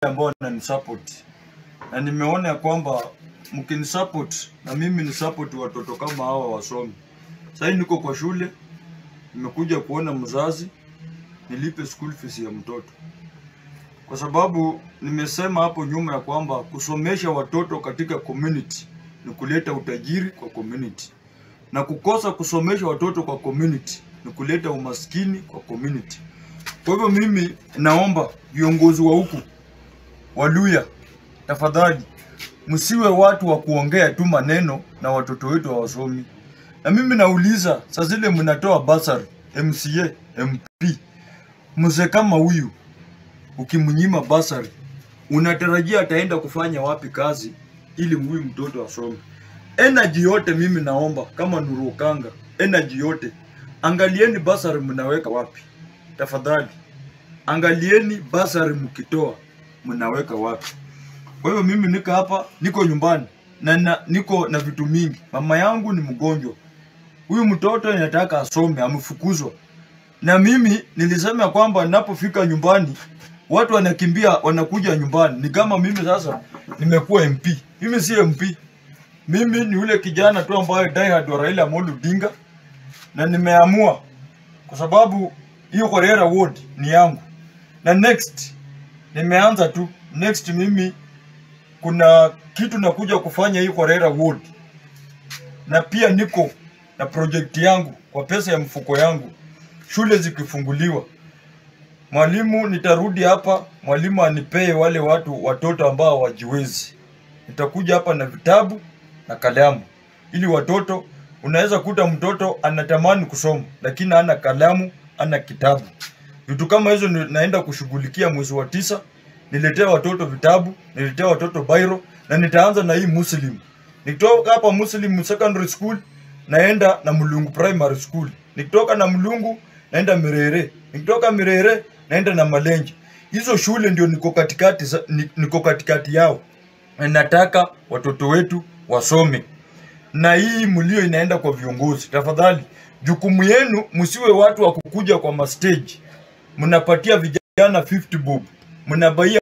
ambao wananisupport. Na nimeona kwamba mkinisupport na mimi ni support watoto kama hawa wasome. Sasa niko kwa shule, nimekuja kuona mzazi nilipe school fees ya mtoto. Kwa sababu nimesema hapo nyuma ya kwamba kusomesha watoto katika community ni kuleta utajiri kwa community. Na kukosa kusomesha watoto kwa community ni kuleta umaskini kwa community. Kwa hivyo mimi naomba viongozi wa huku Waluya, tafadhali msiwe watu wa kuongea tu maneno na watoto wetu hawasomi. Na mimi nauliza, saa zile mnatoa bursary, MCA, MP, mzee kama huyu ukimnyima bursary, unatarajia ataenda kufanya wapi kazi ili huyu mtoto asome? Energy yote mimi naomba kama Nurukanga, energy yote angalieni bursary mnaweka wapi. Tafadhali angalieni bursary mkitoa mnaweka wapi. Kwa hiyo mimi nika hapa, niko nyumbani na niko na vitu mingi. Mama yangu ni mgonjwa. Huyu mtoto anataka asome, amefukuzwa. Na mimi nilisema kwamba ninapofika nyumbani watu wanakimbia wanakuja nyumbani. Ni kama mimi sasa nimekuwa MP. Mimi si MP. Mimi ni ule kijana tu ambaye diehard wa Raila Amolo Odinga, na nimeamua kwa sababu hiyo Korera ward ni yangu. Na next nimeanza tu next mimi kuna kitu nakuja kufanya hii Korera ward. Na pia niko na project yangu kwa pesa ya mfuko yangu. Shule zikifunguliwa, mwalimu nitarudi hapa, mwalimu anipee wale watoto ambao wajiwezi. Nitakuja hapa na vitabu na kalamu. Ili watoto, unaweza kuta mtoto anatamani kusoma lakini hana kalamu, hana kitabu. Vitu kama hizo naenda kushughulikia mwezi wa 9. Niletea watoto vitabu, niletea watoto bairo, na nitaanza na hii Muslim. Nikitoka hapa Muslim Secondary School naenda na Mulungu Primary School. Nikitoka na Mulungu naenda Mirere. Nikitoka Mirere naenda na Malenje. Hizo shule ndio niko katikati yao. Nataka watoto wetu wasome. Na hii mlio inaenda kwa viongozi. Tafadhali jukumu yenu msiwe watu wa kukuja kwa mastage. Mnapatia vijana 50 bob. Mnabaia